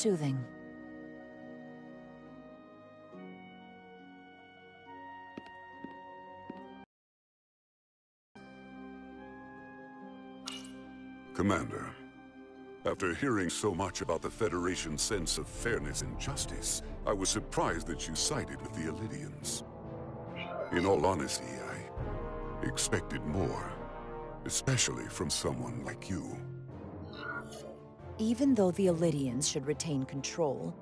soothing. Commander, after hearing so much about the Federation's sense of fairness and justice, I was surprised that you sided with the Illidians. In all honesty, I expected more, especially from someone like you. Even though the Illidians should retain control,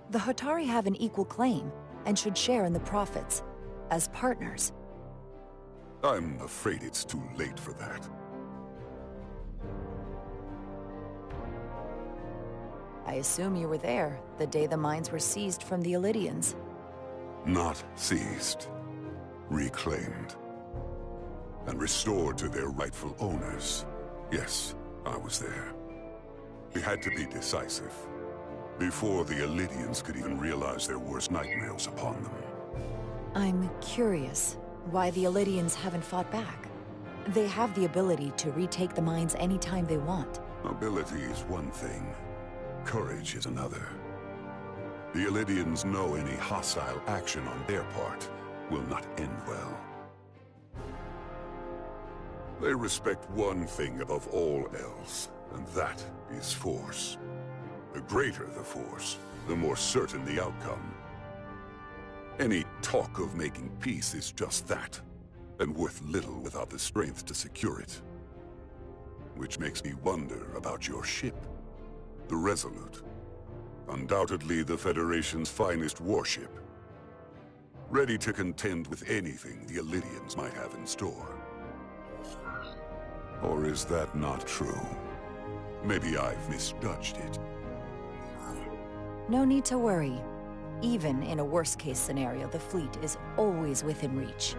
the Hotari have an equal claim and should share in the profits, as partners. I'm afraid it's too late for that. I assume you were there the day the mines were seized from the Illidians. Not seized. Reclaimed. And restored to their rightful owners. Yes, I was there. We had to be decisive, before the Illidians could even realize their worst nightmares upon them. I'm curious why the Illidians haven't fought back. They have the ability to retake the mines anytime they want. Ability is one thing. Courage is another. The Illidians know any hostile action on their part will not end well. They respect one thing above all else, and that is force. The greater the force, the more certain the outcome. Any talk of making peace is just that, and worth little without the strength to secure it. Which makes me wonder about your ship, the Resolute. Undoubtedly the Federation's finest warship. Ready to contend with anything the Illidians might have in store. Or is that not true? Maybe I've misjudged it. No need to worry. Even in a worst-case scenario, the fleet is always within reach.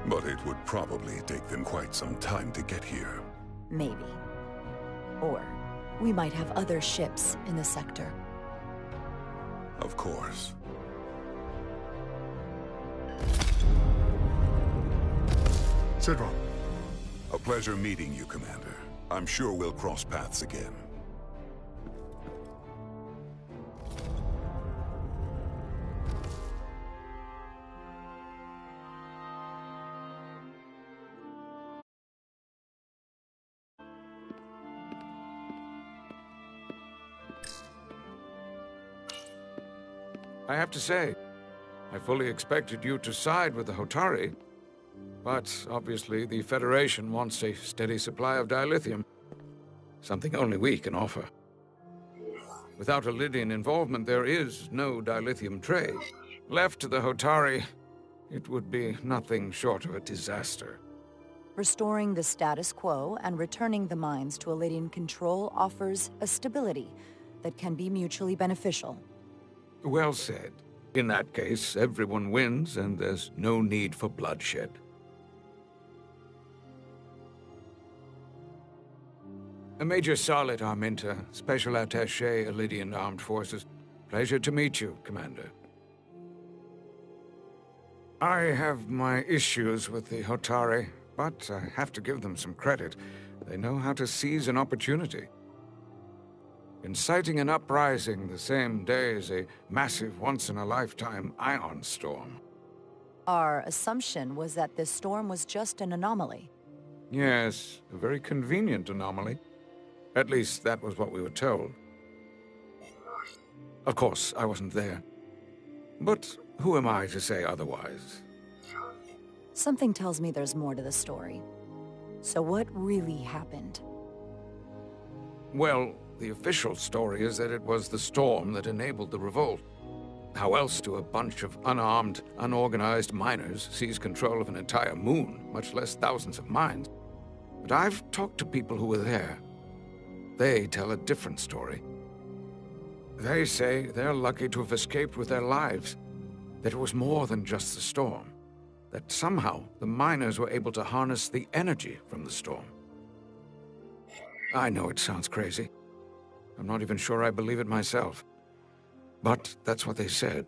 But it would probably take them quite some time to get here. Maybe. Or we might have other ships in the sector. Of course. Sidron. A pleasure meeting you, Commander. I'm sure we'll cross paths again. I have to say, I fully expected you to side with the Hotari. But obviously the Federation wants a steady supply of dilithium. Something only we can offer. Without Illidian involvement, there is no dilithium trade. Left to the Hotari, it would be nothing short of a disaster. Restoring the status quo and returning the mines to Illidian control offers a stability that can be mutually beneficial. Well said. In that case, everyone wins and there's no need for bloodshed. Major Solid Arminta, Special Attaché, Illidian Armed Forces. Pleasure to meet you, Commander. I have my issues with the Hotari, but I have to give them some credit. They know how to seize an opportunity. Inciting an uprising the same day as a massive, once-in-a-lifetime ion storm. Our assumption was that this storm was just an anomaly. Yes, a very convenient anomaly. At least, that was what we were told. Of course, I wasn't there. But who am I to say otherwise? Something tells me there's more to the story. So what really happened? Well, the official story is that it was the storm that enabled the revolt. How else do a bunch of unarmed, unorganized miners seize control of an entire moon, much less thousands of mines? But I've talked to people who were there. They tell a different story. They say they're lucky to have escaped with their lives, that it was more than just the storm, that somehow the miners were able to harness the energy from the storm. I know it sounds crazy. I'm not even sure I believe it myself. But that's what they said.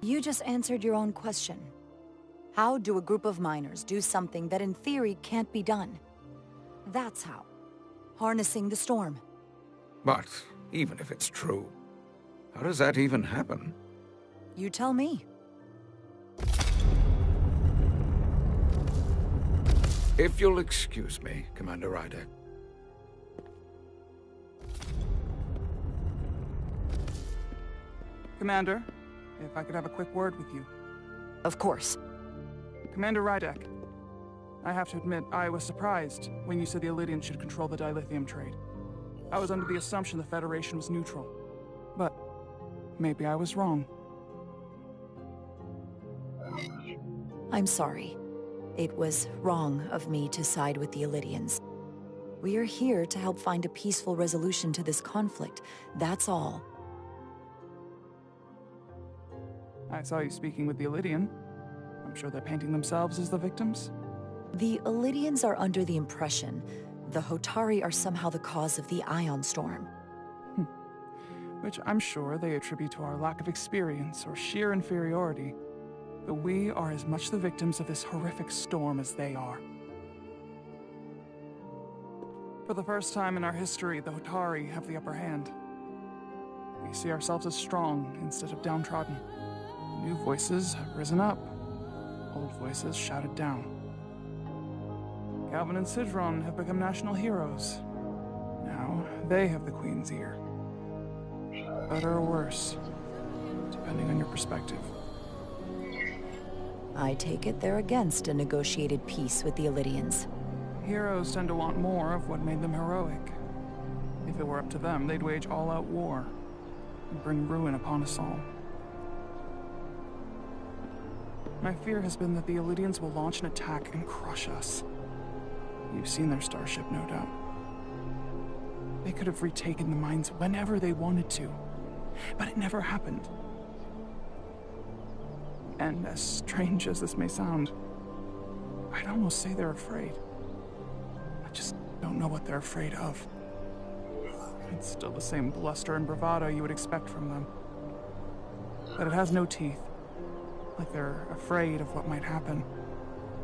You just answered your own question. How do a group of miners do something that in theory can't be done? That's how. Harnessing the storm. But even if it's true. How does that even happen? You tell me. If you'll excuse me, Commander Rydek. Commander, if I could have a quick word with you. Of course. Commander Rydek, I have to admit, I was surprised when you said the Illydians should control the dilithium trade. I was under the assumption the Federation was neutral. But maybe I was wrong. I'm sorry. It was wrong of me to side with the Illydians. We are here to help find a peaceful resolution to this conflict. That's all. I saw you speaking with the Illydian. I'm sure they're painting themselves as the victims. The Illydians are under the impression the Hotari are somehow the cause of the Ion Storm. Which I'm sure they attribute to our lack of experience or sheer inferiority. But we are as much the victims of this horrific storm as they are. For the first time in our history, the Hotari have the upper hand. We see ourselves as strong instead of downtrodden. New voices have risen up. Old voices shouted down. Galvin and Sidron have become national heroes. Now they have the Queen's ear. Better or worse, depending on your perspective. I take it they're against a negotiated peace with the Illydians. Heroes tend to want more of what made them heroic. If it were up to them, they'd wage all-out war and bring ruin upon us all. My fear has been that the Illydians will launch an attack and crush us. You've seen their starship, no doubt. They could have retaken the mines whenever they wanted to, but it never happened. And as strange as this may sound, I'd almost say they're afraid. I just don't know what they're afraid of. It's still the same bluster and bravado you would expect from them. But it has no teeth. Like they're afraid of what might happen.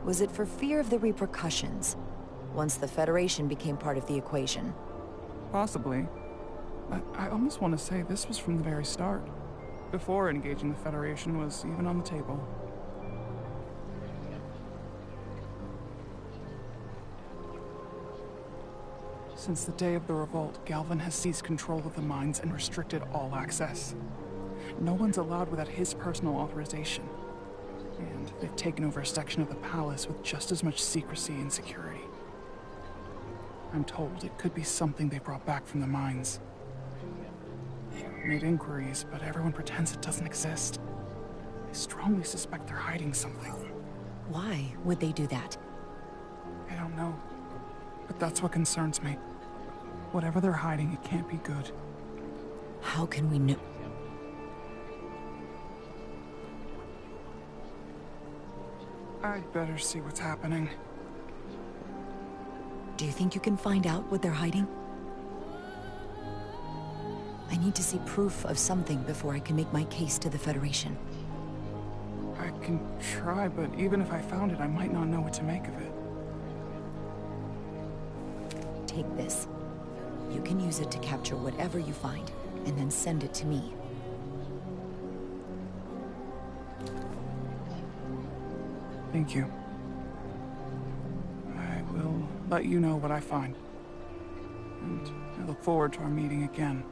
Was it for fear of the repercussions, once the Federation became part of the equation? Possibly. But I almost want to say this was from the very start. Before engaging the Federation was even on the table. Since the day of the revolt, Galvin has seized control of the mines and restricted all access. No one's allowed without his personal authorization. And they've taken over a section of the palace with just as much secrecy and security. I'm told it could be something they brought back from the mines. Made inquiries, but everyone pretends it doesn't exist. I strongly suspect they're hiding something. Why would they do that? I don't know. But that's what concerns me. Whatever they're hiding, it can't be good. How can we know? I'd better see what's happening. Do you think you can find out what they're hiding? I need to see proof of something before I can make my case to the Federation. I can try, but even if I found it, I might not know what to make of it. Take this. You can use it to capture whatever you find, and then send it to me. Thank you. I will let you know what I find. And I look forward to our meeting again.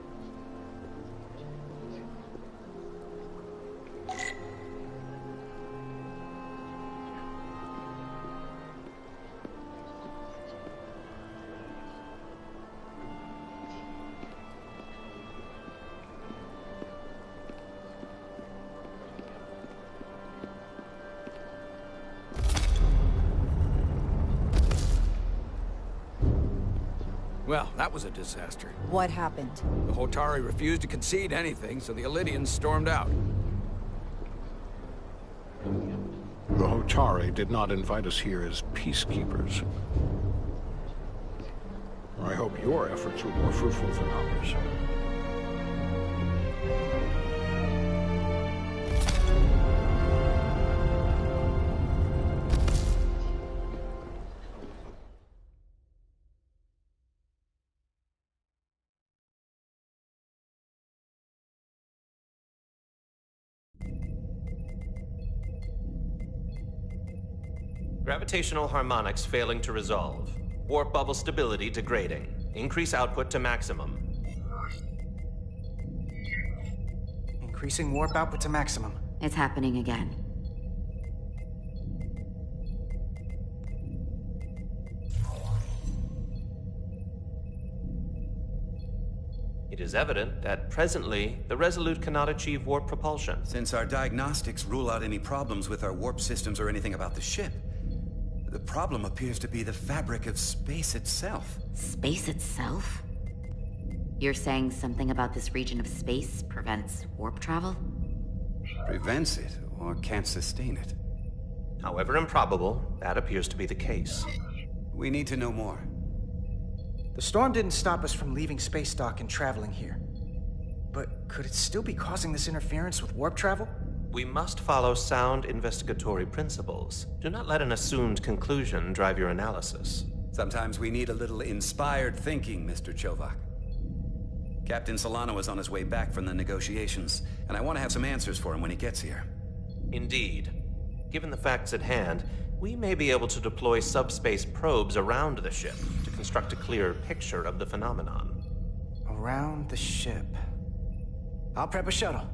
Well, that was a disaster. What happened? The Hotari refused to concede anything, so the Illydians stormed out. The Hotari did not invite us here as peacekeepers. I hope your efforts were more fruitful than ours. Gravitational harmonics failing to resolve. Warp bubble stability degrading. Increase output to maximum. Increasing warp output to maximum. It's happening again. It is evident that presently, the Resolute cannot achieve warp propulsion. Since our diagnostics rule out any problems with our warp systems or anything about the ship, the problem appears to be the fabric of space itself. Space itself? You're saying something about this region of space prevents warp travel? Prevents it, or can't sustain it. However improbable, that appears to be the case. We need to know more. The storm didn't stop us from leaving space dock and traveling here. But could it still be causing this interference with warp travel? We must follow sound investigatory principles. Do not let an assumed conclusion drive your analysis. Sometimes we need a little inspired thinking, Mr. Chovak. Captain Solano is on his way back from the negotiations, and I want to have some answers for him when he gets here. Indeed. Given the facts at hand, we may be able to deploy subspace probes around the ship to construct a clearer picture of the phenomenon. Around the ship. I'll prep a shuttle.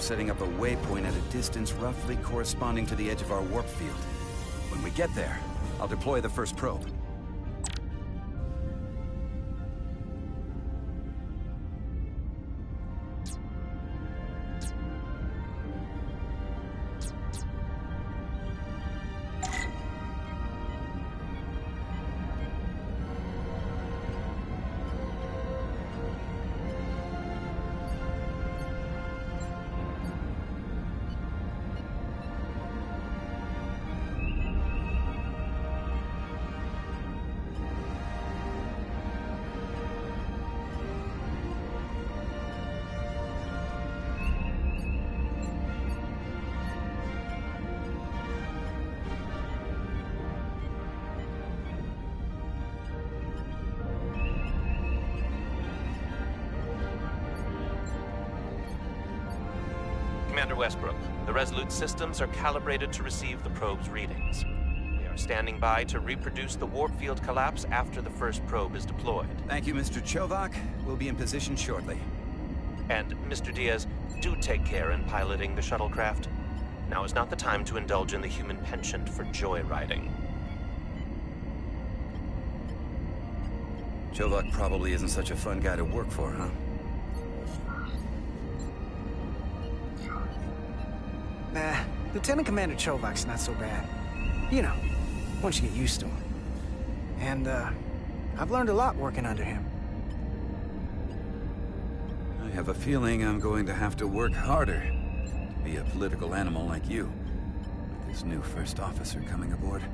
Setting up a waypoint at a distance roughly corresponding to the edge of our warp field. When we get there, I'll deploy the first probe. Commander Westbrook, the Resolute systems are calibrated to receive the probe's readings. We are standing by to reproduce the warp field collapse after the first probe is deployed. Thank you, Mr. Chovak. We'll be in position shortly. And, Mr. Diaz, do take care in piloting the shuttlecraft. Now is not the time to indulge in the human penchant for joyriding. Chovak probably isn't such a fun guy to work for, huh? Nah, Lieutenant Commander Chovak's not so bad. You know, once you get used to him. And, I've learned a lot working under him. I have a feeling I'm going to have to work harder to be a political animal like you, with this new first officer coming aboard.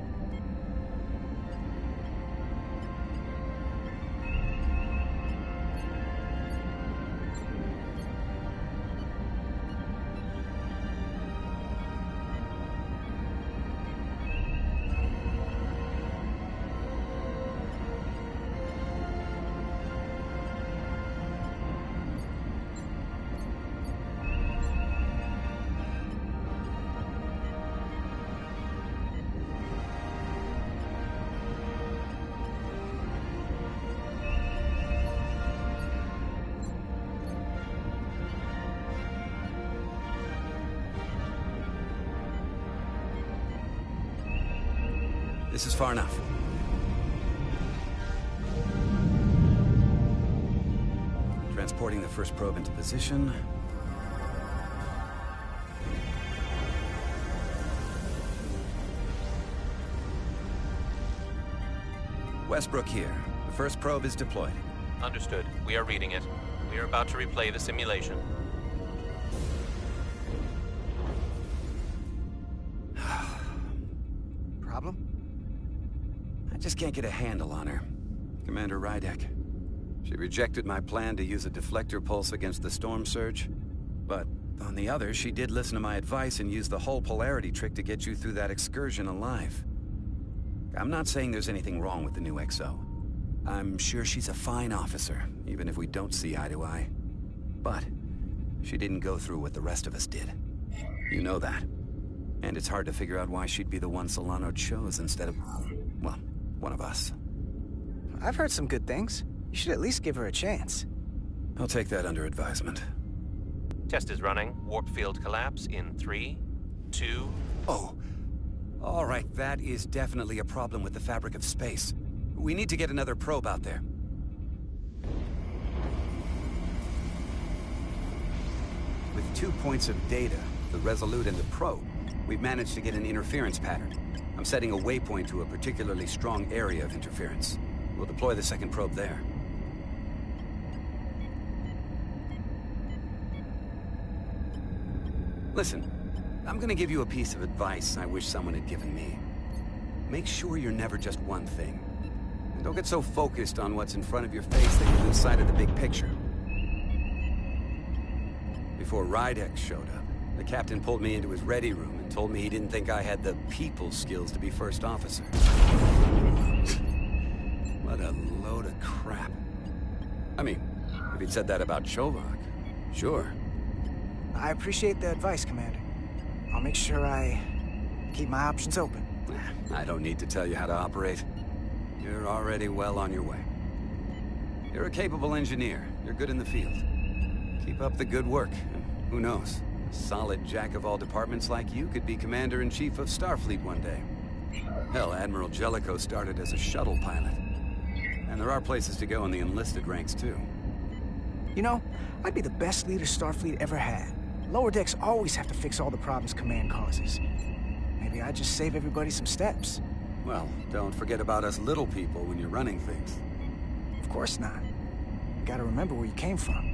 This is far enough. Transporting the first probe into position. Westbrook here. The first probe is deployed. Understood. We are reading it. We are about to replay the simulation. Problem? I just can't get a handle on her. Commander Rydek. She rejected my plan to use a deflector pulse against the storm surge. But on the other, she did listen to my advice and use the whole polarity trick to get you through that excursion alive. I'm not saying there's anything wrong with the new XO. I'm sure she's a fine officer, even if we don't see eye to eye. But she didn't go through what the rest of us did. You know that. And it's hard to figure out why she'd be the one Solano chose instead of, well, one of us. I've heard some good things. You should at least give her a chance. I'll take that under advisement. Test is running. Warp field collapse in 3, 2... Oh. All right, that is definitely a problem with the fabric of space. We need to get another probe out there. With 2 points of data, the Resolute and the probe, we've managed to get an interference pattern. I'm setting a waypoint to a particularly strong area of interference. We'll deploy the second probe there. Listen, I'm gonna give you a piece of advice I wish someone had given me. Make sure you're never just one thing. And don't get so focused on what's in front of your face that you lose sight of the big picture. Before Rydek showed up, the captain pulled me into his ready room and told me he didn't think I had the people skills to be first officer. What a load of crap. I mean, if he'd said that about Chovak, sure. I appreciate the advice, Commander. I'll make sure I keep my options open. I don't need to tell you how to operate. You're already well on your way. You're a capable engineer. You're good in the field. Keep up the good work. And who knows? A solid jack of all departments like you could be Commander-in-Chief of Starfleet one day. Hell, Admiral Jellicoe started as a shuttle pilot. And there are places to go in the enlisted ranks, too. You know, I'd be the best leader Starfleet ever had. Lower decks always have to fix all the problems Command causes. Maybe I'd just save everybody some steps. Well, don't forget about us little people when you're running things. Of course not. You gotta remember where you came from.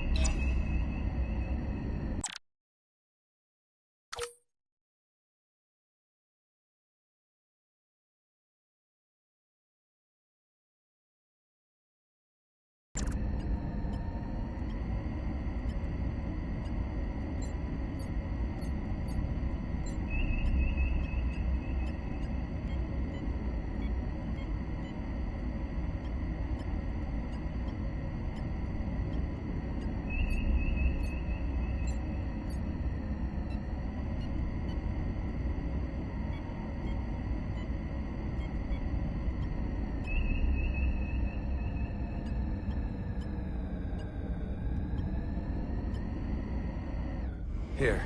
Here.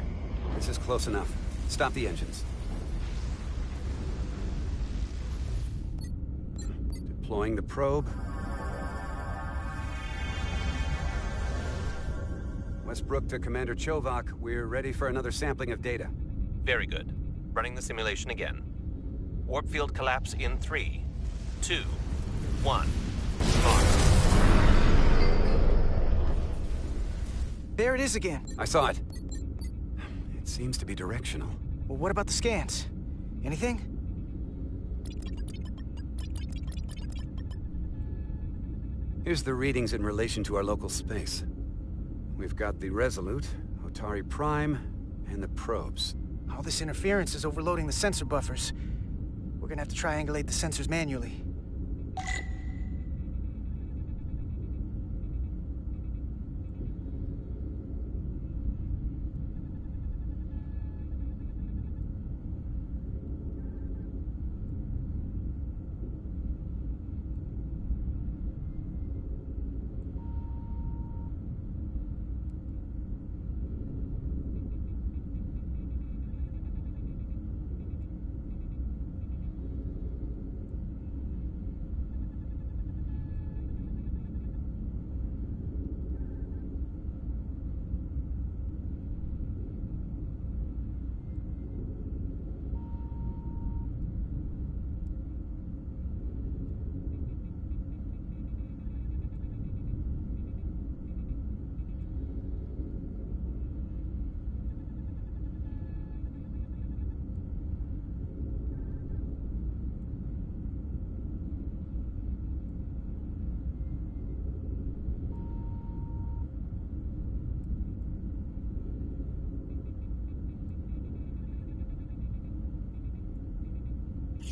This is close enough. Stop the engines. Deploying the probe. Westbrook to Commander Chovak. We're ready for another sampling of data. Very good. Running the simulation again. Warp field collapse in 3, 2, 1. Launch. There it is again. I saw it. It seems to be directional. Well, what about the scans? Anything? Here's the readings in relation to our local space. We've got the Resolute, Otari Prime, and the probes. All this interference is overloading the sensor buffers. We're gonna have to triangulate the sensors manually.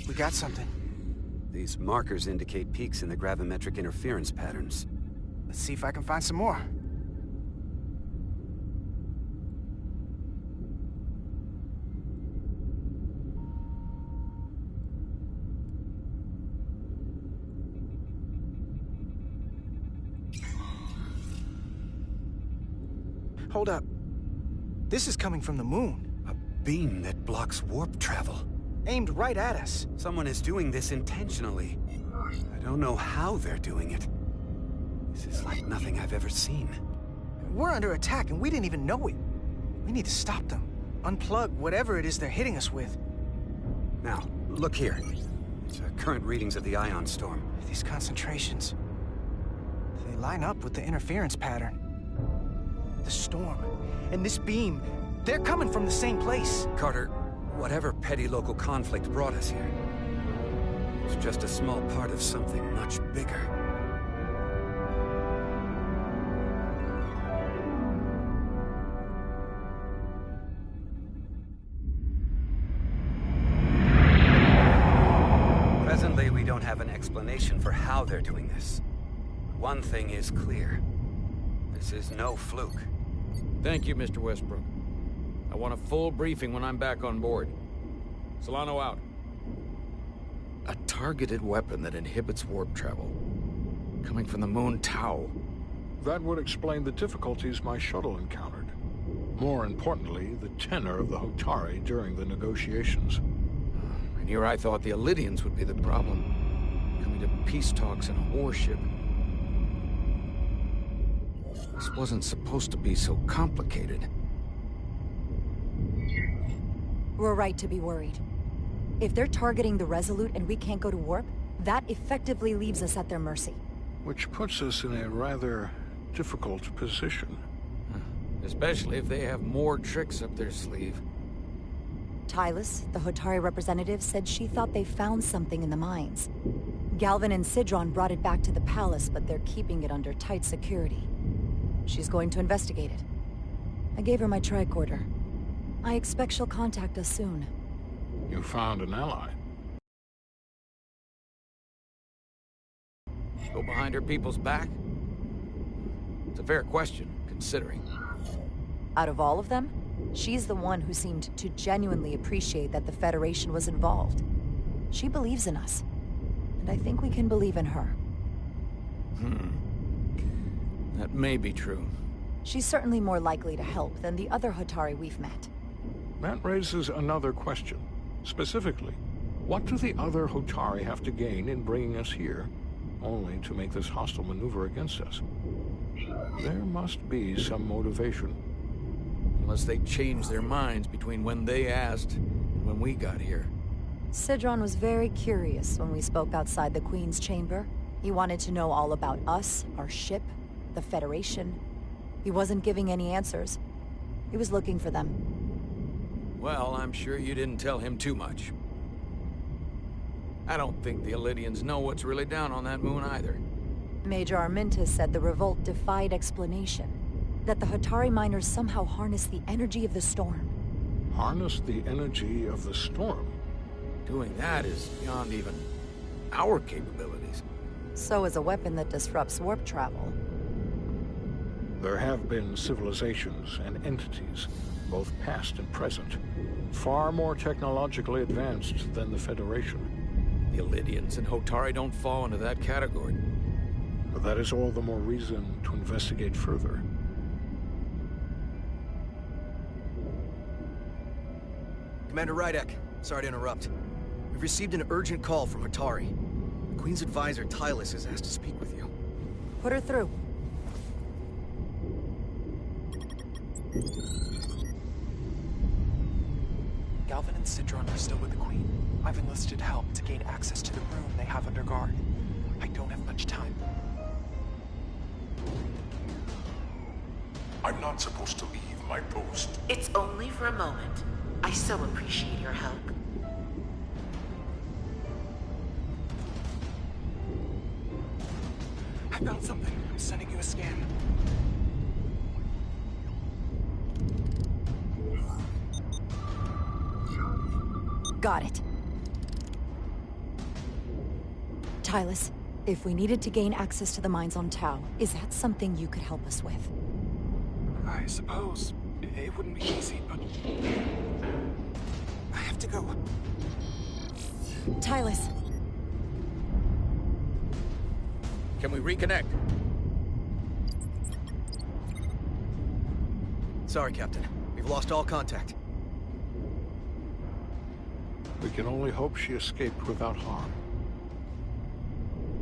We got something. These markers indicate peaks in the gravimetric interference patterns. Let's see if I can find some more. Hold up. This is coming from the moon. A beam that blocks warp travel. Aimed right at us. Someone is doing this intentionally. I don't know how they're doing it. This is like nothing I've ever seen. We're under attack and we didn't even know it. We need to stop them. Unplug whatever it is they're hitting us with. Now, look here. It's current readings of the ion storm. These concentrations, they line up with the interference pattern. The storm and this beam, they're coming from the same place. Carter, whatever petty local conflict brought us here, it's just a small part of something much bigger. Presently, we don't have an explanation for how they're doing this. One thing is clear. This is no fluke. Thank you, Mr. Westbrook. I want a full briefing when I'm back on board. Solano out. A targeted weapon that inhibits warp travel. Coming from the moon Tau. That would explain the difficulties my shuttle encountered. More importantly, the tenor of the Hotari during the negotiations. And here I thought the Illidians would be the problem. Coming to peace talks in a warship. This wasn't supposed to be so complicated. We're right to be worried. If they're targeting the Resolute and we can't go to warp, that effectively leaves us at their mercy. Which puts us in a rather difficult position. Especially if they have more tricks up their sleeve. Tylus, the Hotari representative, said she thought they found something in the mines. Galvin and Sidron brought it back to the palace, but they're keeping it under tight security. She's going to investigate it. I gave her my tricorder. I expect she'll contact us soon. You found an ally. Go behind her people's back? It's a fair question, considering. Out of all of them, she's the one who seemed to genuinely appreciate that the Federation was involved. She believes in us, and I think we can believe in her. That may be true. She's certainly more likely to help than the other Hotari we've met. That raises another question. Specifically, what do the other Hotari have to gain in bringing us here, only to make this hostile maneuver against us? There must be some motivation. Unless they changed their minds between when they asked and when we got here. Sidron was very curious when we spoke outside the Queen's chamber. He wanted to know all about us, our ship, the Federation. He wasn't giving any answers. He was looking for them. Well, I'm sure you didn't tell him too much. I don't think the Illidians know what's really down on that moon either. Major Armintas said the revolt defied explanation. That the Hotari miners somehow harnessed the energy of the storm. Harness the energy of the storm? Doing that is beyond even our capabilities. So is a weapon that disrupts warp travel. There have been civilizations and entities, both past and present, far more technologically advanced than the Federation. The Illidians and Hotari don't fall into that category. But that is all the more reason to investigate further. Commander Rydek, sorry to interrupt. We've received an urgent call from Hotari. The Queen's advisor, Tylus, has asked to speak with you. Put her through. Galvin and Sidron are still with the Queen. I've enlisted help to gain access to the room they have under guard. I don't have much time. I'm not supposed to leave my post. It's only for a moment. I so appreciate your help. I found something. I'm sending you a scan. Got it. Tylus, if we needed to gain access to the mines on Tau, is that something you could help us with? I suppose it wouldn't be easy, but I have to go. Tylus. Can we reconnect? Sorry, Captain. We've lost all contact. We can only hope she escaped without harm.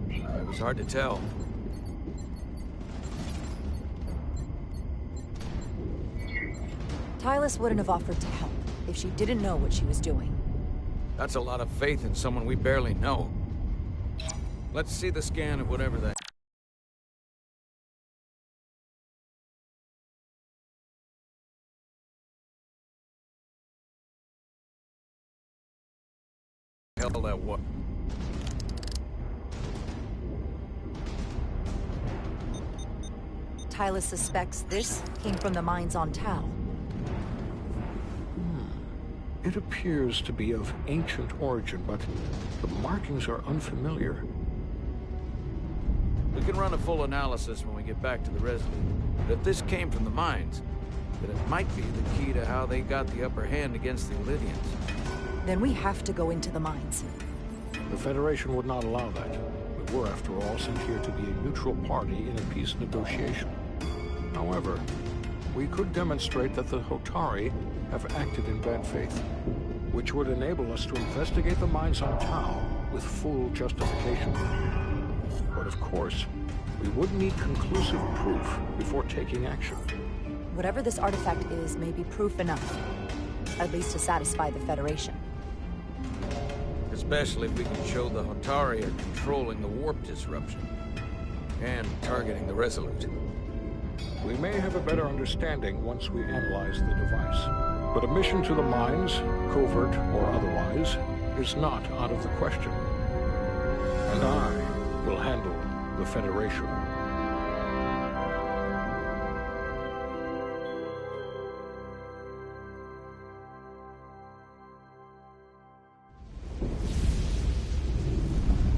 It was hard to tell. Tylus wouldn't have offered to help if she didn't know what she was doing. That's a lot of faith in someone we barely know. Let's see the scan of whatever the hell that was. Tylus suspects this came from the mines on Tau. It appears to be of ancient origin, but the markings are unfamiliar. We can run a full analysis when we get back to the Resolute. But if this came from the mines, then it might be the key to how they got the upper hand against the Olithians. Then we have to go into the mines. The Federation would not allow that. We were, after all, sent here to be a neutral party in a peace negotiation. However, we could demonstrate that the Hotari have acted in bad faith, which would enable us to investigate the mines on Tau with full justification. But of course, we would need conclusive proof before taking action. Whatever this artifact is may be proof enough, at least to satisfy the Federation. Especially if we can show the Hotari are controlling the warp disruption and targeting the Resolute. We may have a better understanding once we analyze the device. But a mission to the mines, covert or otherwise, is not out of the question. And I will handle the Federation.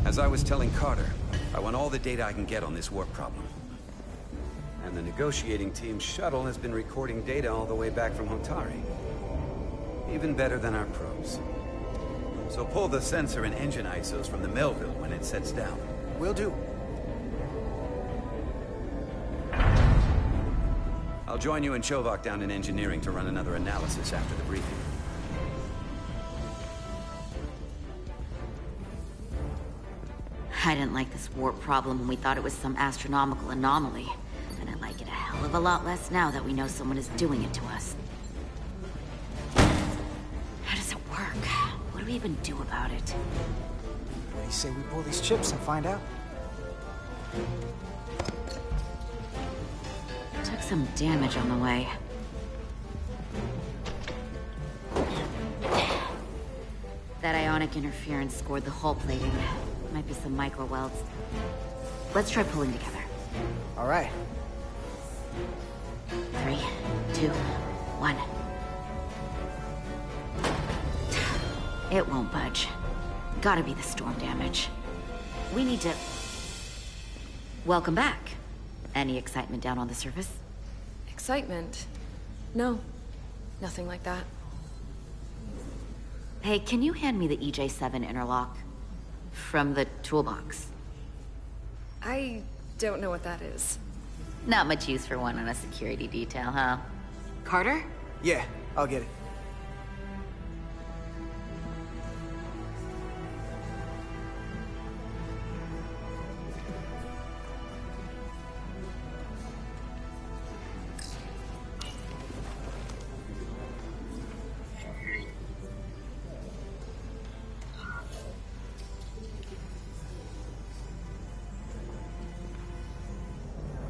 As I was telling Carter, I want all the data I can get on this warp problem. And the negotiating team's shuttle has been recording data all the way back from Hotari. Even better than our probes. So pull the sensor and engine ISOs from the Melville when it sets down. Will do. I'll join you and Chovak down in engineering to run another analysis after the briefing. I didn't like this warp problem when we thought it was some astronomical anomaly. And I like it a hell of a lot less now that we know someone is doing it to us. How does it work? What do we even do about it? What do you say we pull these chips and find out? Took some damage on the way. That ionic interference scored the hull plating. Might be some micro welds. Let's try pulling together. All right. 3, 2, 1. It won't budge. Gotta be the storm damage. We need to... Welcome back. Any excitement down on the surface? Excitement? No. Nothing like that. Hey, can you hand me the EJ7 interlock? From the toolbox. I don't know what that is. Not much use for one on a security detail, huh? Carter? Yeah, I'll get it.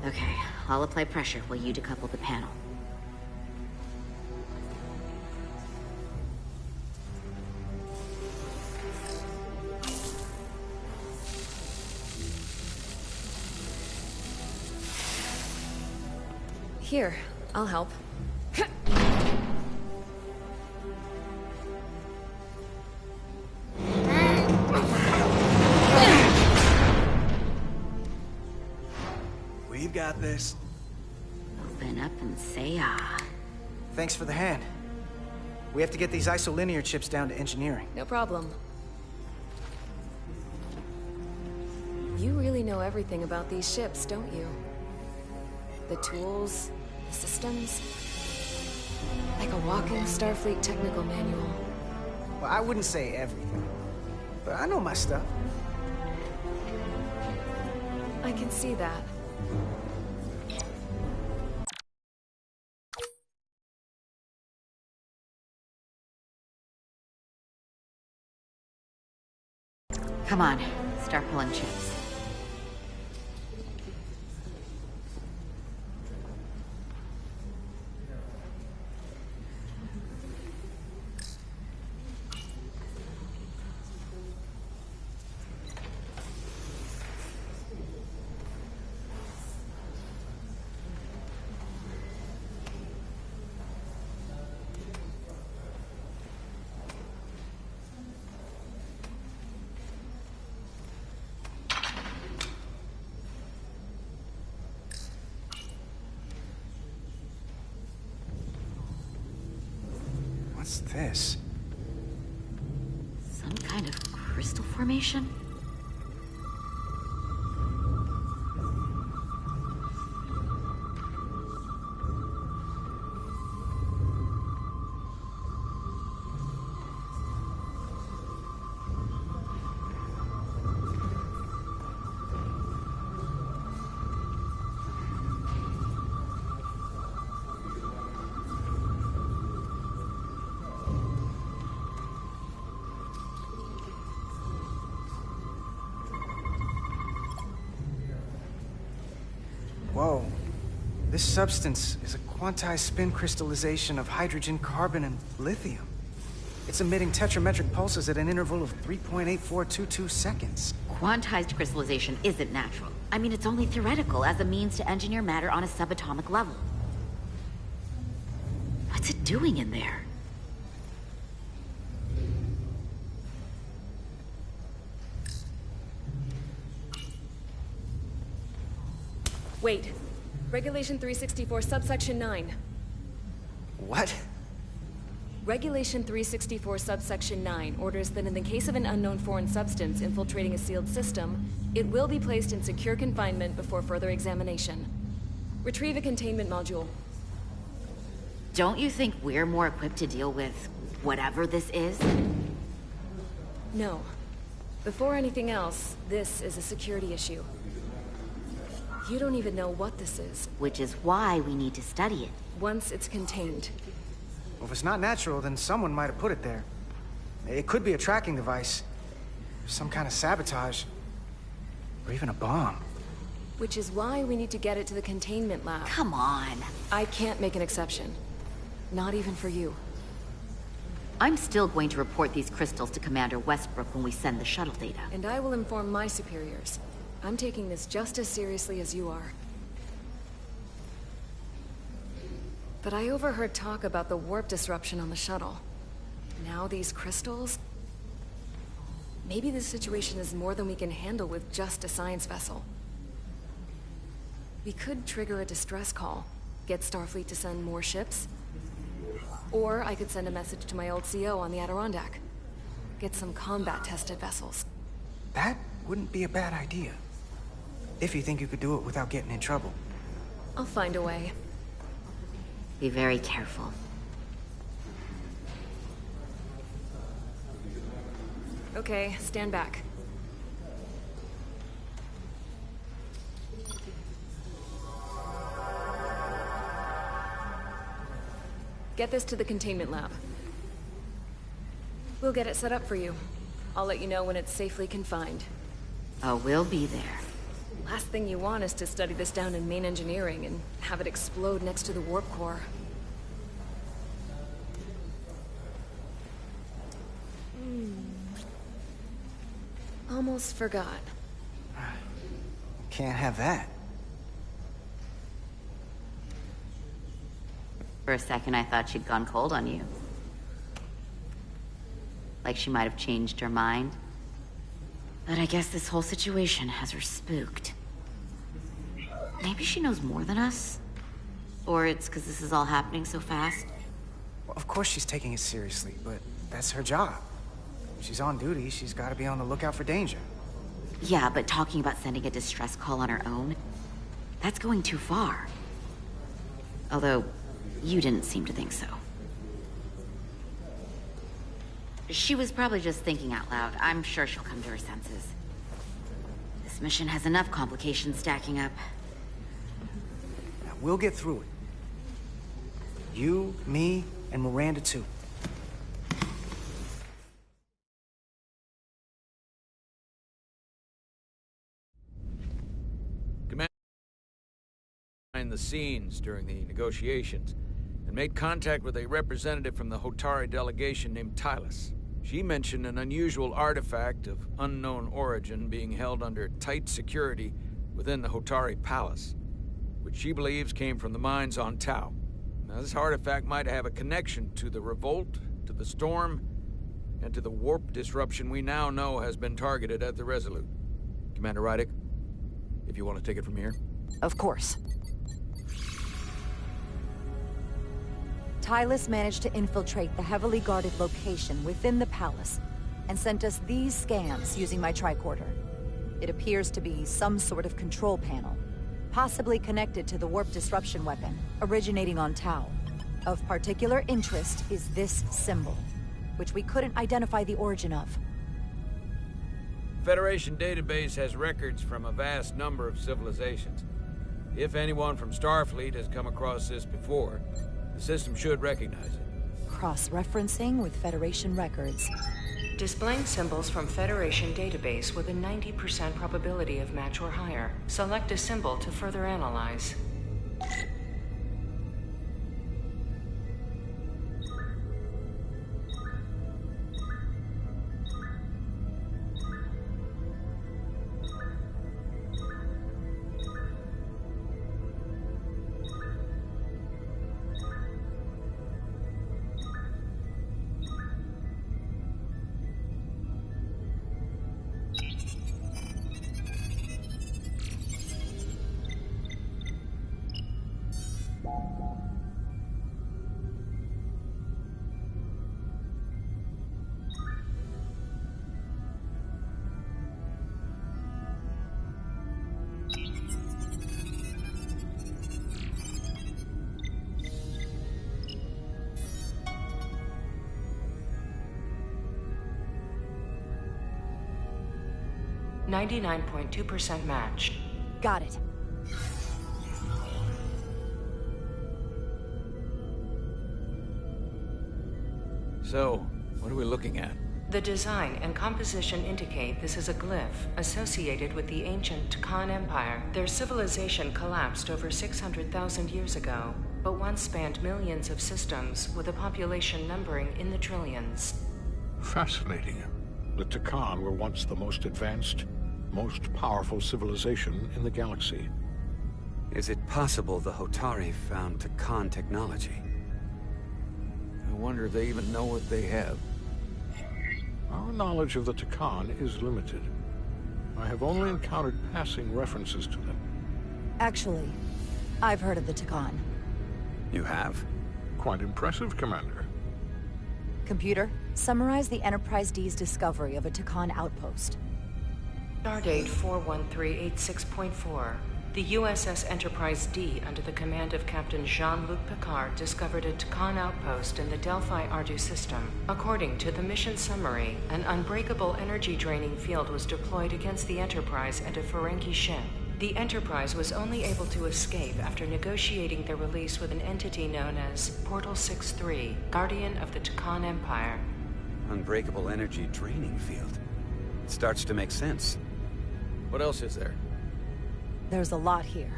Okay, I'll apply pressure while you decouple the panel. Here, I'll help. got this. Open up and say ah. Thanks for the hand. We have to get these isolinear chips down to engineering. No problem. You really know everything about these ships, don't you? The tools, the systems. Like a walking Starfleet technical manual. Well, I wouldn't say everything, but I know my stuff. I can see that. Come on, start pulling chips. What's this? Some kind of crystal formation? Whoa. This substance is a quantized spin crystallization of hydrogen, carbon, and lithium. It's emitting tetrametric pulses at an interval of 3.8422 seconds. Quantized crystallization isn't natural. I mean, it's only theoretical as a means to engineer matter on a subatomic level. What's it doing in there? Wait. Regulation 364, subsection 9. What? Regulation 364, subsection 9 orders that in the case of an unknown foreign substance infiltrating a sealed system, it will be placed in secure confinement before further examination. Retrieve a containment module. Don't you think we're more equipped to deal with whatever this is? No. Before anything else, this is a security issue. You don't even know what this is. Which is why we need to study it. Once it's contained. Well, if it's not natural, then someone might have put it there. It could be a tracking device. Some kind of sabotage. Or even a bomb. Which is why we need to get it to the containment lab. Come on. I can't make an exception. Not even for you. I'm still going to report these crystals to Commander Westbrook when we send the shuttle data. And I will inform my superiors. I'm taking this just as seriously as you are. But I overheard talk about the warp disruption on the shuttle. Now these crystals? Maybe this situation is more than we can handle with just a science vessel. We could trigger a distress call, get Starfleet to send more ships. Or I could send a message to my old CO on the Adirondack. Get some combat-tested vessels. That wouldn't be a bad idea. If you think you could do it without getting in trouble. I'll find a way. Be very careful. Okay, stand back. Get this to the containment lab. We'll get it set up for you. I'll let you know when it's safely confined. Oh, we'll be there. Last thing you want is to study this down in main engineering and have it explode next to the warp core. Almost forgot. Can't have that. For a second, I thought she'd gone cold on you. Like she might have changed her mind. But I guess this whole situation has her spooked. Maybe she knows more than us? Or it's because this is all happening so fast? Well, of course she's taking it seriously, but that's her job. When she's on duty, she's got to be on the lookout for danger. Yeah, but talking about sending a distress call on her own? That's going too far. Although, you didn't seem to think so. She was probably just thinking out loud. I'm sure she'll come to her senses. This mission has enough complications stacking up. Now, we'll get through it. You, me, and Miranda too. Commander behind the scenes during the negotiations and made contact with a representative from the Hotari delegation named Tylus. She mentioned an unusual artifact of unknown origin being held under tight security within the Hotari Palace, which she believes came from the mines on Tau. Now, this artifact might have a connection to the revolt, to the storm, and to the warp disruption we now know has been targeted at the Resolute. Commander Rydick, if you want to take it from here. Of course. Tylus managed to infiltrate the heavily guarded location within the palace and sent us these scans using my tricorder. It appears to be some sort of control panel, possibly connected to the warp disruption weapon originating on Tau. Of particular interest is this symbol, which we couldn't identify the origin of. Federation database has records from a vast number of civilizations. If anyone from Starfleet has come across this before, the system should recognize it. Cross-referencing with Federation records. Displaying symbols from Federation database with a 90% probability of match or higher. Select a symbol to further analyze. .2% matched. Got it. So, what are we looking at? The design and composition indicate this is a glyph associated with the ancient Khan Empire. Their civilization collapsed over 600,000 years ago, but once spanned millions of systems with a population numbering in the trillions. Fascinating. The Takan were once the most advanced, most powerful civilization in the galaxy. Is it possible the Hotari found Takan technology? I wonder if they even know what they have. Our knowledge of the Takan is limited. I have only encountered passing references to them. Actually, I've heard of the Takan. You have? Quite impressive, Commander. Computer, summarize the Enterprise D's discovery of a Takan outpost. Stardate 41386.4. The USS Enterprise D, under the command of Captain Jean-Luc Picard, discovered a Takan outpost in the Delphi-Ardu system. According to the mission summary, an unbreakable energy-draining field was deployed against the Enterprise and a Ferengi ship. The Enterprise was only able to escape after negotiating their release with an entity known as Portal 63, Guardian of the Takan Empire. Unbreakable energy draining field. It starts to make sense. What else is there? There's a lot here.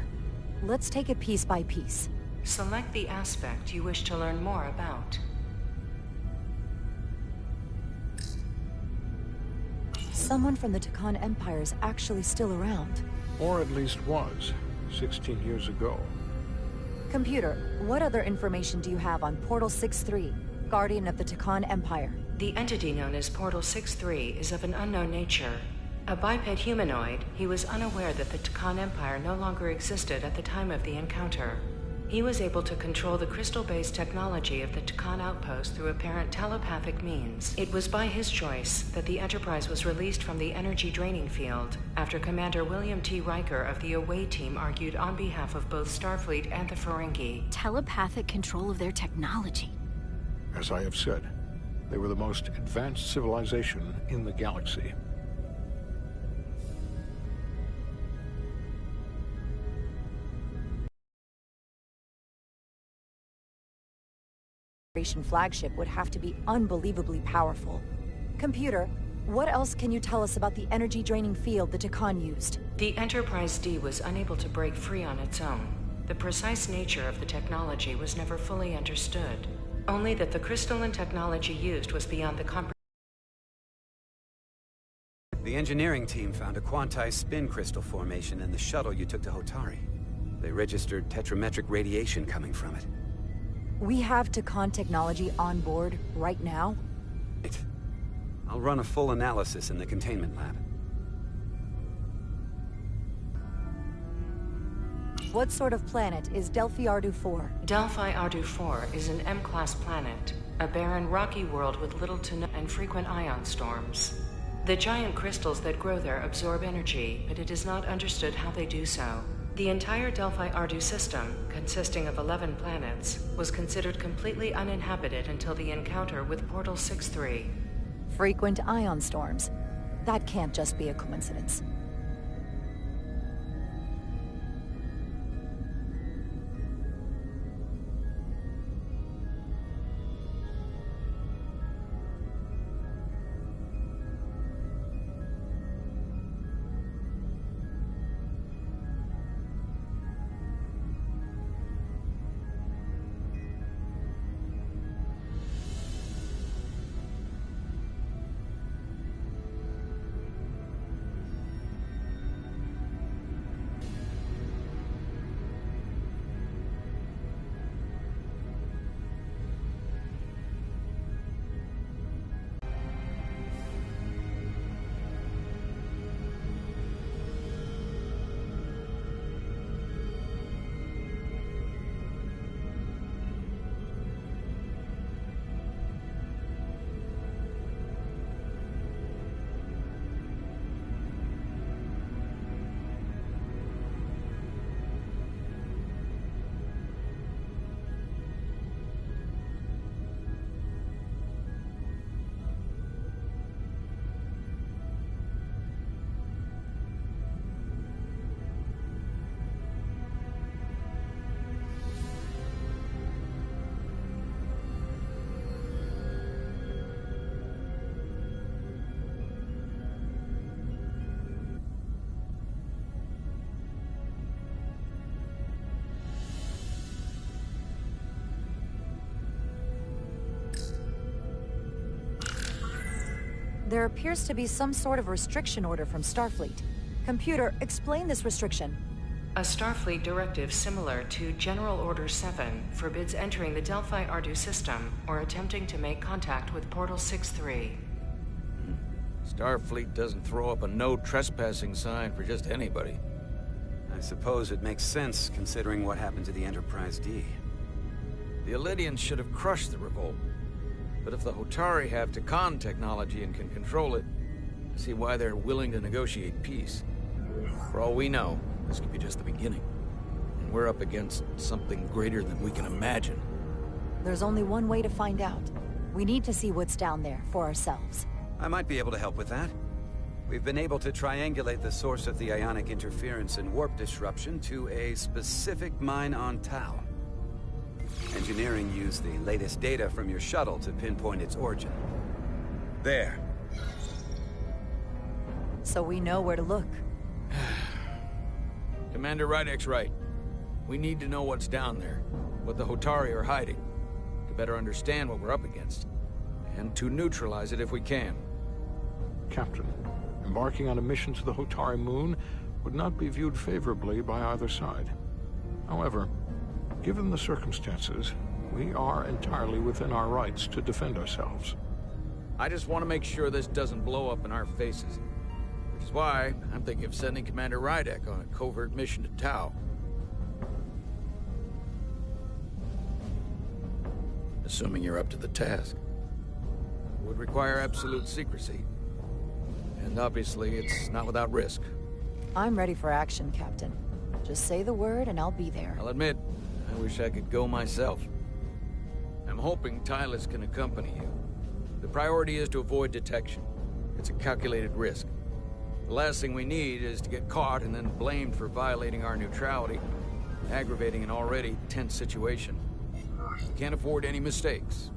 Let's take it piece by piece. Select the aspect you wish to learn more about. Someone from the Takan Empire is actually still around. Or at least was, 16 years ago. Computer, what other information do you have on Portal 63, Guardian of the Takan Empire? The entity known as Portal 63 is of an unknown nature. A biped humanoid, he was unaware that the Takan Empire no longer existed at the time of the encounter. He was able to control the crystal-based technology of the Takan outpost through apparent telepathic means. It was by his choice that the Enterprise was released from the energy draining field after Commander William T. Riker of the Away Team argued on behalf of both Starfleet and the Ferengi. Telepathic control of their technology. As I have said, they were the most advanced civilization in the galaxy. Flagship would have to be unbelievably powerful. Computer, what else can you tell us about the energy-draining field the Takan used? The Enterprise D was unable to break free on its own. The precise nature of the technology was never fully understood. Only that the crystalline technology used was beyond the comprehension. The engineering team found a quantized spin crystal formation in the shuttle you took to Hotari. They registered tetrametric radiation coming from it. We have Takan technology on board right now? Right. I'll run a full analysis in the containment lab. What sort of planet is Delphi Ardu 4? Delphi Ardu 4 is an M-class planet, a barren rocky world with little to no and frequent ion storms. The giant crystals that grow there absorb energy, but it is not understood how they do so. The entire Delphi Ardu system, consisting of 11 planets, was considered completely uninhabited until the encounter with Portal 6-3. Frequent ion storms. That can't just be a coincidence. There appears to be some sort of restriction order from Starfleet. Computer, explain this restriction. A Starfleet directive similar to General Order 7 forbids entering the Delphi Ardu system or attempting to make contact with Portal 6-3. Starfleet doesn't throw up a no trespassing sign for just anybody. I suppose it makes sense considering what happened to the Enterprise D. The Elydians should have crushed the revolt. But if the Hotari have Takan technology and can control it, I see why they're willing to negotiate peace. For all we know, this could be just the beginning. And we're up against something greater than we can imagine. There's only one way to find out. We need to see what's down there for ourselves. I might be able to help with that. We've been able to triangulate the source of the ionic interference and warp disruption to a specific mine on Tau. Engineering used the latest data from your shuttle to pinpoint its origin. There. So we know where to look. Commander Rydek's right. We need to know what's down there, what the Hotari are hiding, to better understand what we're up against, and to neutralize it if we can. Captain, embarking on a mission to the Hotari moon would not be viewed favorably by either side. However, given the circumstances, we are entirely within our rights to defend ourselves. I just want to make sure this doesn't blow up in our faces, which is That's why I'm thinking of sending Commander Rydek on a covert mission to Tau. Assuming you're up to the task. It would require absolute secrecy. And obviously, it's not without risk. I'm ready for action, Captain. Just say the word and I'll be there. I'll admit, I wish I could go myself. I'm hoping Tylus can accompany you. The priority is to avoid detection. It's a calculated risk. The last thing we need is to get caught and then blamed for violating our neutrality, aggravating an already tense situation. We can't afford any mistakes,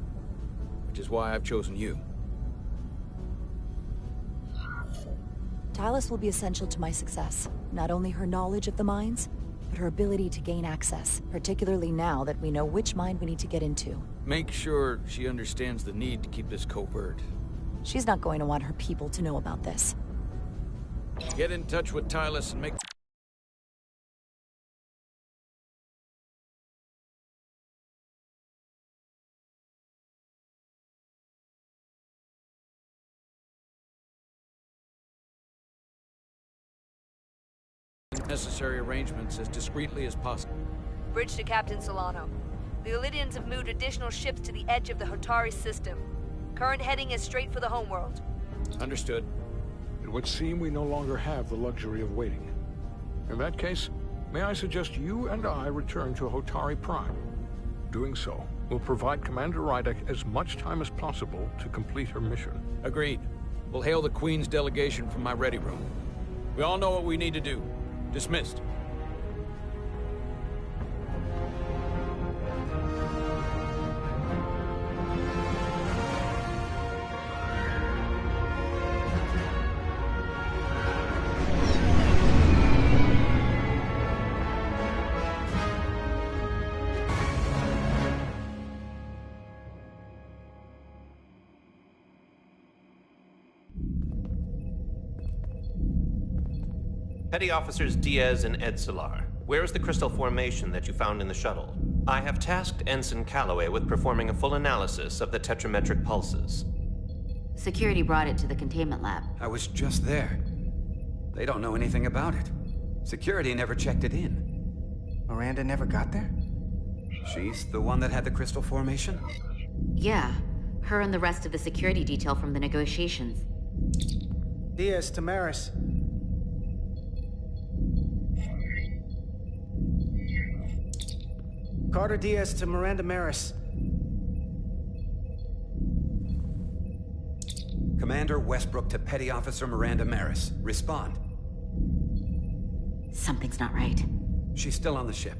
which is why I've chosen you. Tylus will be essential to my success. Not only her knowledge of the mines, but her ability to gain access, particularly now that we know which mine we need to get into. Make sure she understands the need to keep this covert. She's not going to want her people to know about this. Get in touch with Tylus and make... necessary arrangements as discreetly as possible. Bridge to Captain Solano. The Illydians have moved additional ships to the edge of the Hotari system. Current heading is straight for the homeworld. Understood. It would seem we no longer have the luxury of waiting. In that case, may I suggest you and I return to Hotari Prime? Doing so will provide Commander Rydek as much time as possible to complete her mission. Agreed. We'll hail the Queen's delegation from my ready room. We all know what we need to do. Dismissed. Petty Officers Diaz and Edsolar, where is the crystal formation that you found in the shuttle? I have tasked Ensign Calloway with performing a full analysis of the tetrametric pulses. Security brought it to the containment lab. I was just there. They don't know anything about it. Security never checked it in. Miranda never got there? She's the one that had the crystal formation? Yeah, her and the rest of the security detail from the negotiations. Diaz, Tamaris. Carter Diaz to Miranda Maris. Commander Westbrook to Petty Officer Miranda Maris. Respond. Something's not right. She's still on the ship.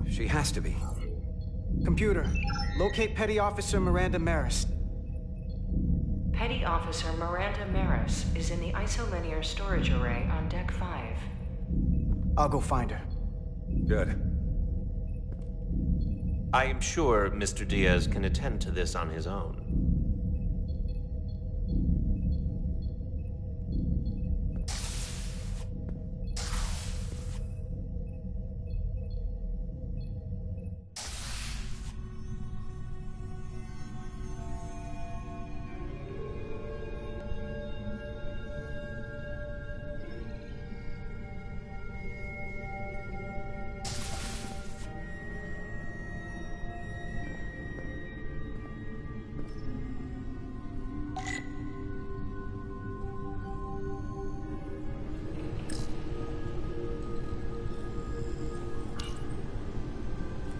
She has to be. Computer, locate Petty Officer Miranda Maris. Petty Officer Miranda Maris is in the isolinear storage array on Deck 5. I'll go find her. Good. I am sure Mr. Diaz can attend to this on his own.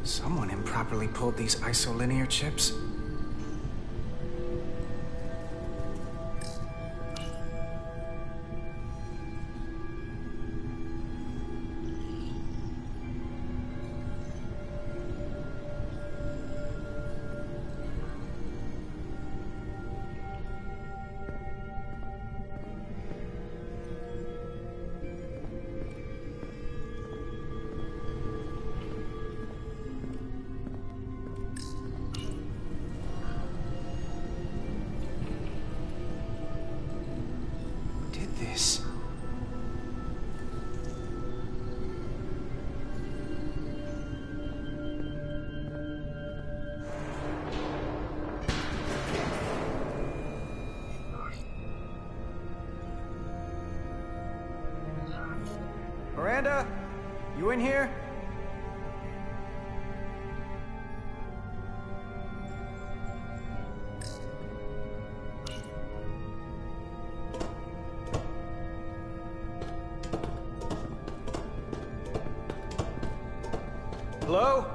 Someone improperly pulled these isolinear chips. This. Miranda? You in here? Hello?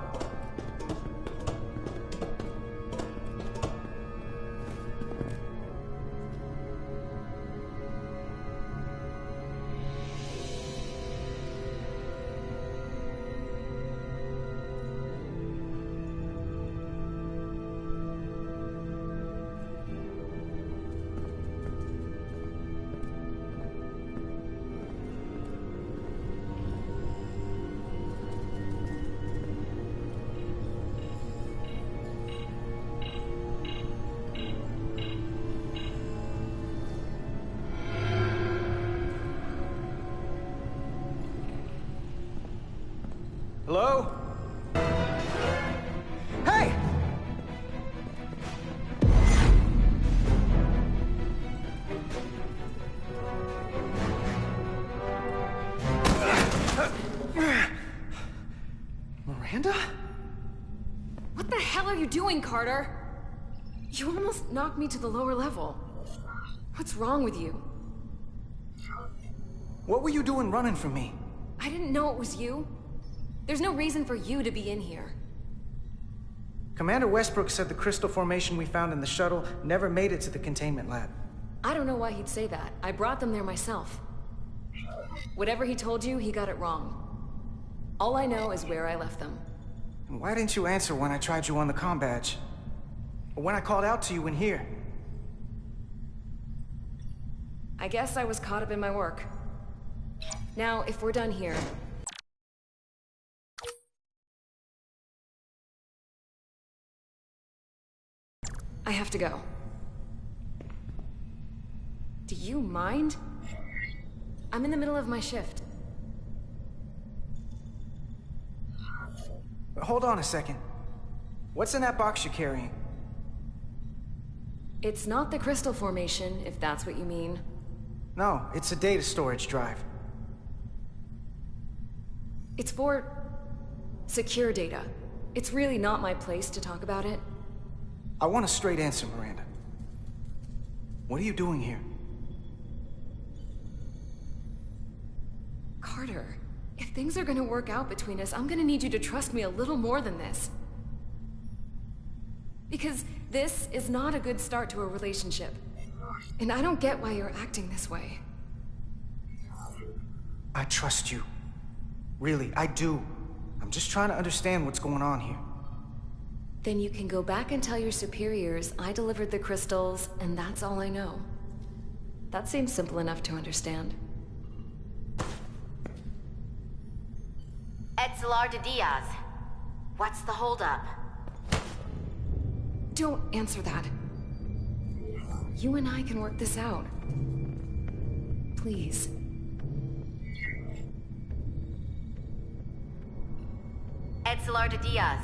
Hello? Hey! Miranda? What the hell are you doing, Carter? You almost knocked me to the lower level. What's wrong with you? What were you doing running from me? I didn't know it was you. There's no reason for you to be in here. Commander Westbrook said the crystal formation we found in the shuttle never made it to the containment lab. I don't know why he'd say that. I brought them there myself. Whatever he told you, he got it wrong. All I know is where I left them. And why didn't you answer when I tried you on the comm badge? Or when I called out to you in here? I guess I was caught up in my work. Now, if we're done here, I have to go. Do you mind? I'm in the middle of my shift. Hold on a second. What's in that box you're carrying? It's not the crystal formation, if that's what you mean. No, it's a data storage drive. It's for secure data. It's really not my place to talk about it. I want a straight answer, Miranda. What are you doing here? Carter, if things are gonna work out between us, I'm gonna need you to trust me a little more than this. Because this is not a good start to a relationship. And I don't get why you're acting this way. I trust you. Really, I do. I'm just trying to understand what's going on here. Then you can go back and tell your superiors I delivered the crystals, and that's all I know. That seems simple enough to understand. Etzelar de Diaz. What's the holdup? Don't answer that. You and I can work this out. Please. Etzelar de Diaz.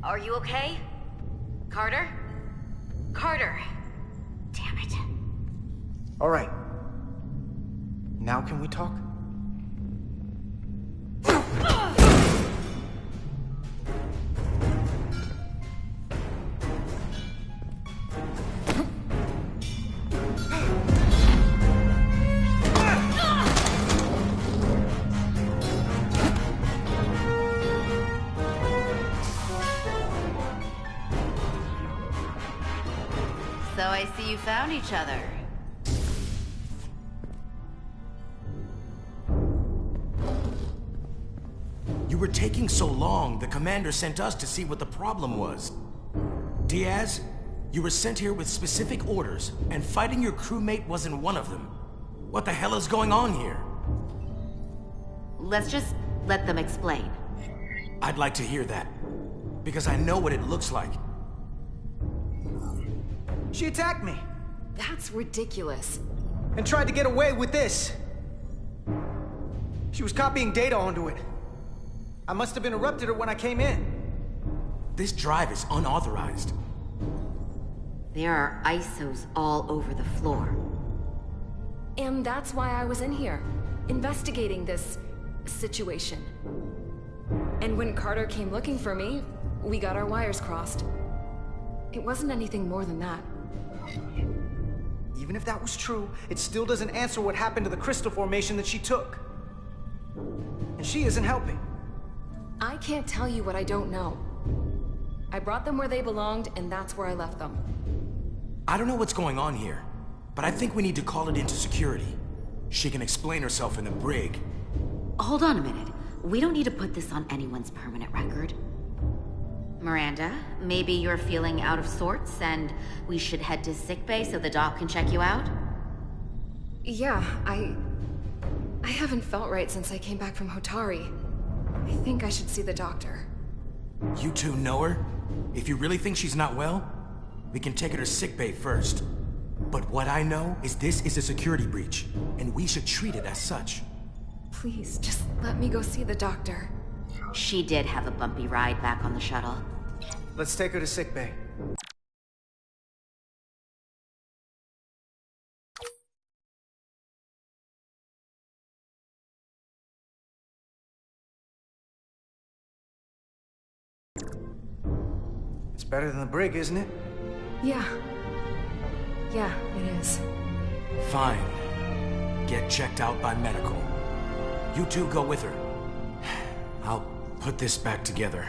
Are you okay? Carter? Carter! Damn it. All right. Now can we talk? So I see you found each other. You were taking so long, the commander sent us to see what the problem was. Diaz, you were sent here with specific orders, and fighting your crewmate wasn't one of them. What the hell is going on here? Let's just let them explain. I'd like to hear that, because I know what it looks like. She attacked me. That's ridiculous. And tried to get away with this. She was copying data onto it. I must have interrupted her when I came in. This drive is unauthorized. There are ISOs all over the floor. And that's why I was in here, investigating this situation. And when Carter came looking for me, we got our wires crossed. It wasn't anything more than that. Even if that was true, it still doesn't answer what happened to the crystal formation that she took. And she isn't helping. I can't tell you what I don't know. I brought them where they belonged, and that's where I left them. I don't know what's going on here, but I think we need to call it into security. She can explain herself in the brig. Hold on a minute. We don't need to put this on anyone's permanent record. Miranda, maybe you're feeling out of sorts, and we should head to sickbay so the doc can check you out? Yeah, I haven't felt right since I came back from Hotari. I think I should see the doctor. You two know her? If you really think she's not well, we can take her to sickbay first. But what I know is this is a security breach, and we should treat it as such. Please, just let me go see the doctor. She did have a bumpy ride back on the shuttle. Let's take her to sickbay. It's better than the brig, isn't it? Yeah. Yeah, it is. Fine. Get checked out by medical. You two go with her. I'll put this back together.